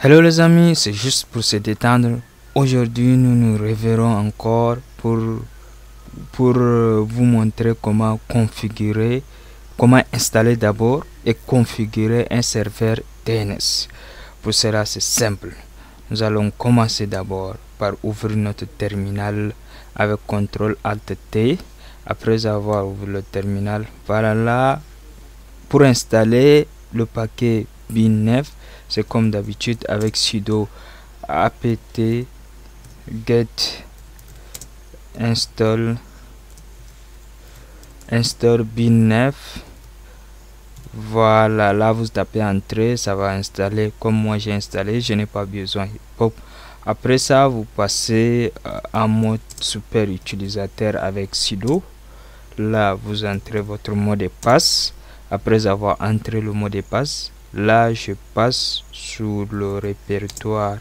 Hello les amis, c'est juste pour se détendre. Aujourd'hui, nous nous reverrons encore pour vous montrer comment configurer, comment installer d'abord et configurer un serveur DNS. Pour cela, c'est simple. Nous allons commencer d'abord par ouvrir notre terminal avec CTRL-ALT-T. Après avoir ouvert le terminal, voilà là, pour installer le paquet bin9, c'est comme d'habitude avec sudo apt get install bin9. Voilà, là vous tapez entrée, ça va installer comme moi j'ai installé, je n'ai pas besoin. Après ça, vous passez en mode super utilisateur avec sudo. Là, vous entrez votre mot de passe. Après avoir entré le mot de passe, là, je passe sur le répertoire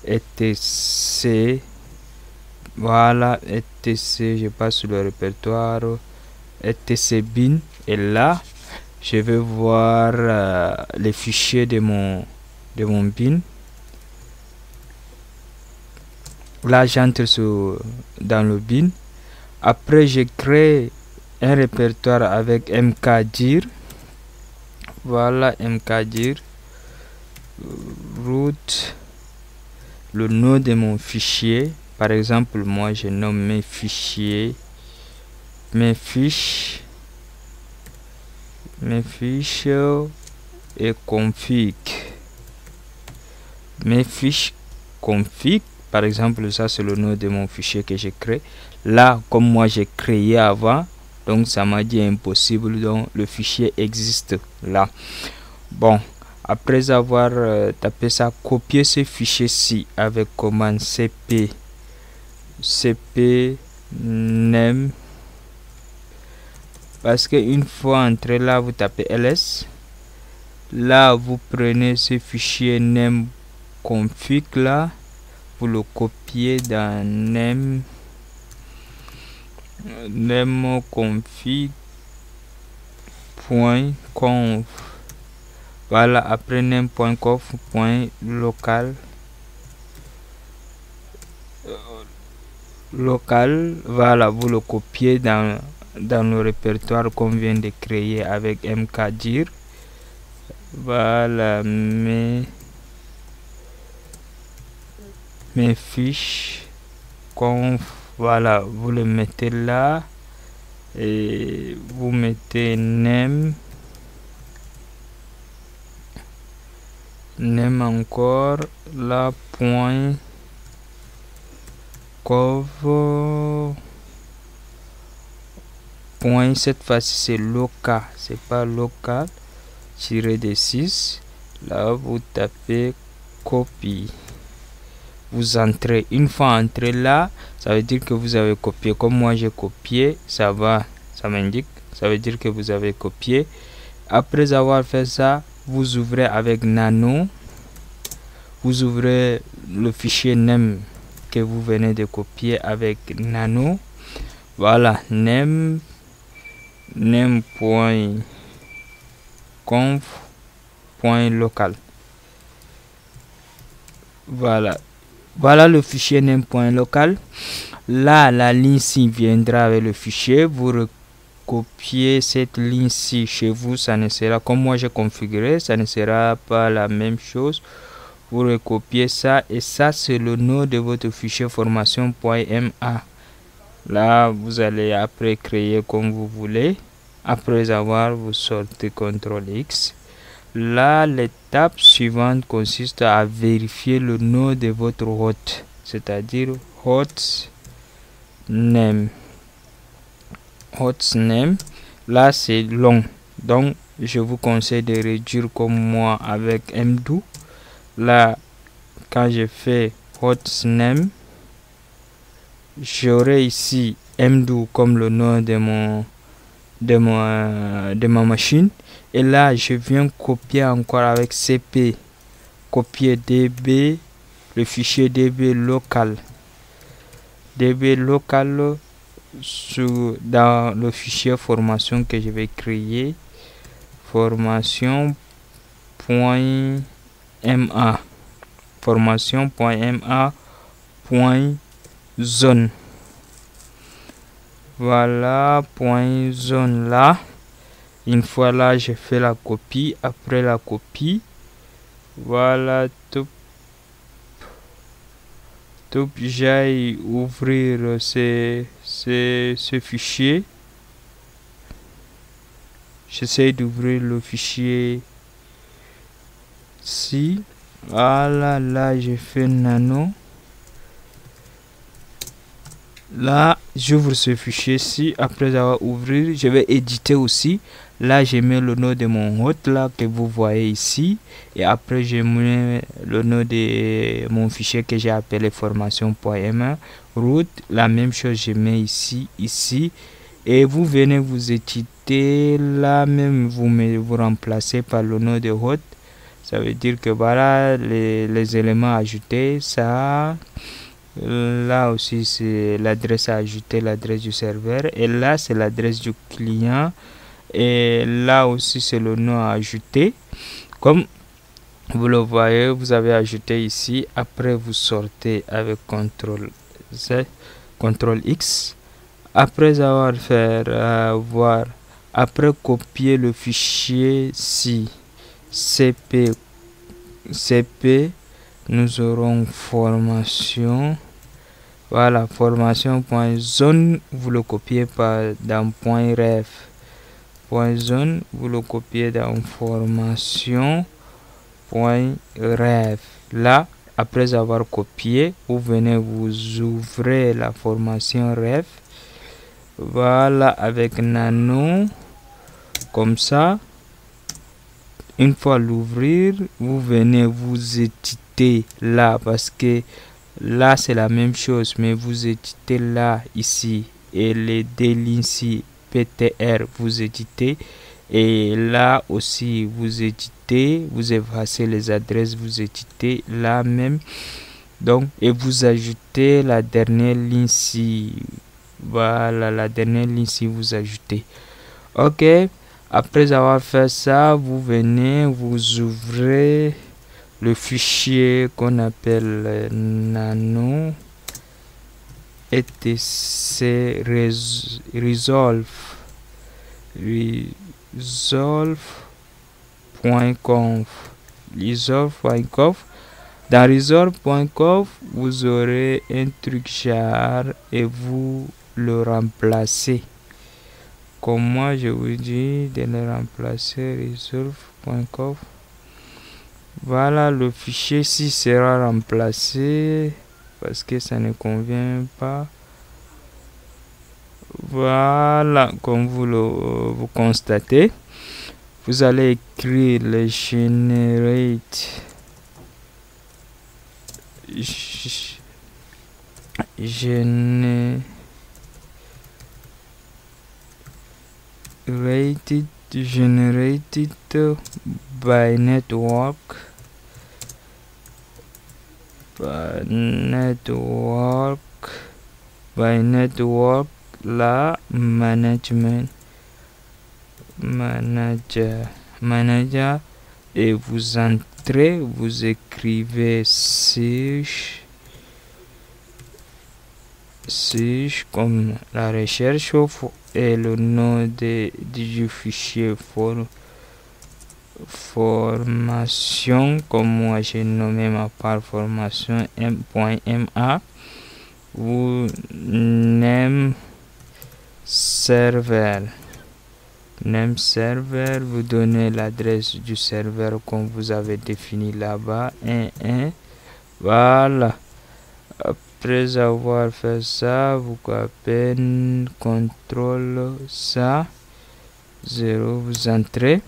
etc. Voilà, etc. Je passe sur le répertoire etc bin. Et là, je vais voir les fichiers de mon bin. Là, j'entre dans le bin. Après, je crée un répertoire avec mkdir. Voilà, mkdir root, le nom de mon fichier. Par exemple, moi je nomme mes fichiers, mes fiches et config. Mes fiches config, par exemple, ça c'est le nom de mon fichier que j'ai créé. Là, comme moi j'ai créé avant, donc ça m'a dit impossible, donc le fichier existe là. Bon, après avoir tapé ça, copier ce fichier-ci avec commande cp nem, parce que une fois entré là, vous tapez ls. Là, vous prenez ce fichier nem config là, vous le copiez dans nem config.conf. Voilà, après nem.conf.local, voilà, vous le copiez dans le répertoire qu'on vient de créer avec mkdir. Voilà, mes fiches conf, voilà, vous le mettez là et vous mettez nem encore là point cette fois-ci c'est local, c'est pas local -6. Là vous tapez copie, vous entrez. Une fois entré là, ça veut dire que vous avez copié. Comme moi j'ai copié, ça m'indique, ça veut dire que vous avez copié. Après avoir fait ça, vous ouvrez avec nano, vous ouvrez le fichier nem que vous venez de copier avec nano. Voilà, nem.conf.local. Voilà le fichier nem.local. Là, la ligne-ci viendra avec le fichier. Vous recopiez cette ligne-ci chez vous. Ça ne sera, comme moi j'ai configuré, ça ne sera pas la même chose. Vous recopiez ça et ça c'est le nom de votre fichier formation.ma. Là, vous allez après créer comme vous voulez. Après avoir, vous sortez CTRL-X. Là, l'étape suivante consiste à vérifier le nom de votre hôte, c'est-à-dire hostname. Là, c'est long. Donc, je vous conseille de réduire comme moi avec mdo. Là, quand je fais hostname, j'aurai ici mdo comme le nom de ma machine. Et là, je viens copier encore avec cp, copier db le fichier DB local. DB local dans le fichier formation que je vais créer, formation.ma, formation.ma.zone. Voilà, point zone là. Une fois là, j'ai fait la copie. Après la copie, voilà, tout j'aille ouvrir ce fichier. J'essaie d'ouvrir le fichier ici. Voilà, là j'ai fait nano. Là, j'ouvre ce fichier-ci. Après avoir ouvert, je vais éditer aussi. Là, je mets le nom de mon hôte là que vous voyez ici. Et après, je mets le nom de mon fichier que j'ai appelé formation.ma. Route, la même chose, je mets ici. Et vous venez vous éditer là même, vous remplacez par le nom de hôte. Ça veut dire que voilà les éléments ajoutés. Ça. Là aussi c'est l'adresse à ajouter, l'adresse du serveur, et là c'est l'adresse du client, et là aussi c'est le nom à ajouter. Comme vous le voyez, vous avez ajouté ici. Après vous sortez avec CTRL Z, CTRL X. Après avoir fait après copier le fichier ci cp, nous aurons formation. Voilà, formation.zone, vous le copiez dans .ref. .zone, vous le copiez dans formation.ref. Là, après avoir copié, vous venez vous ouvrez la formation ref. Voilà, avec nano, comme ça. Une fois l'ouvrir, vous venez vous éditer là, parce que là c'est la même chose, mais vous éditez là, ici, et les deux lignes ici, PTR, vous éditez, et là aussi vous éditez, vous effacez les adresses, vous éditez là même, donc, et vous ajoutez la dernière ligne ici. Voilà, la dernière ligne ici, vous ajoutez. Ok, après avoir fait ça, vous venez, vous ouvrez le fichier qu'on appelle nano etc resolve.conf. Dans resolve.conf, vous aurez un truc genre et vous le remplacez. Comme moi, je vous dis de le remplacer, resolve.conf. Voilà, le fichier ci sera remplacé parce que ça ne convient pas. Voilà, comme vous constatez, vous allez écrire le generate generated by network la manager, et vous entrez, vous écrivez search comme la recherche et le nom du fichier formation, comme moi j'ai nommé ma part formation m.ma. Vous name server, vous donnez l'adresse du serveur comme vous avez défini là-bas, 1. Voilà, après avoir fait ça, vous copiez, contrôle ça, 0, vous entrez.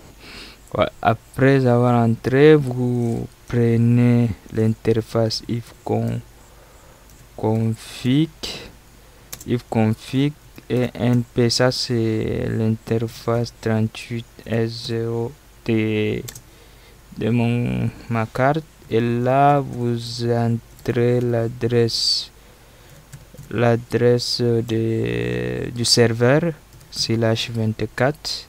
Après avoir entré, vous prenez l'interface ifconfig et np, ça c'est l'interface 38S0 de ma carte, et là vous entrez l'adresse du serveur /24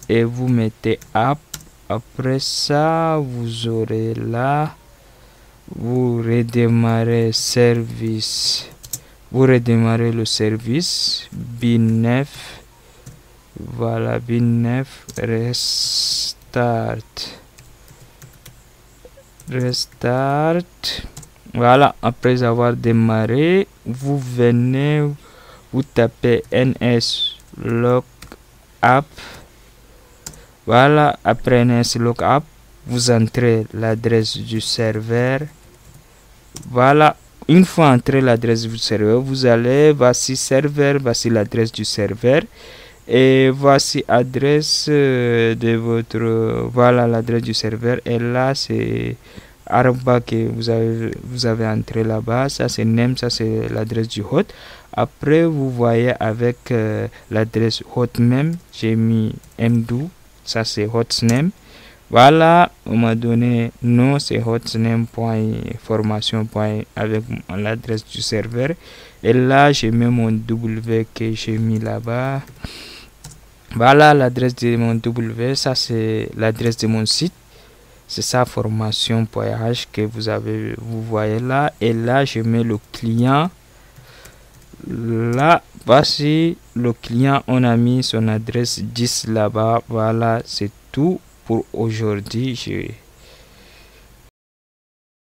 et vous mettez app. Après ça, vous aurez là, vous redémarrez le service bin9. Voilà, bin9 restart. Voilà, après avoir démarré, vous venez, vous tapez ns lookup. Voilà, après ns lookup, vous entrez l'adresse du serveur. Voilà, une fois entré l'adresse du serveur, vous allez, voici serveur, voici l'adresse du serveur. Et voici adresse de votre, voilà l'adresse du serveur. Et là, c'est arroba que vous avez entré là-bas. Ça, c'est name, ça, c'est l'adresse du hôte. Après, vous voyez avec l'adresse hôte même, j'ai mis mdo. Ça, c'est hostname. Voilà, on m'a donné non, c'est hostname.formation. avec l'adresse du serveur. Et là, j'ai mis mon W que j'ai mis là-bas. Voilà l'adresse de mon W, ça c'est l'adresse de mon site. C'est ça, formation.h que vous voyez là. Et là, je mets le client. Là, voici le client, on a mis son adresse 10 là-bas. Voilà, c'est tout pour aujourd'hui.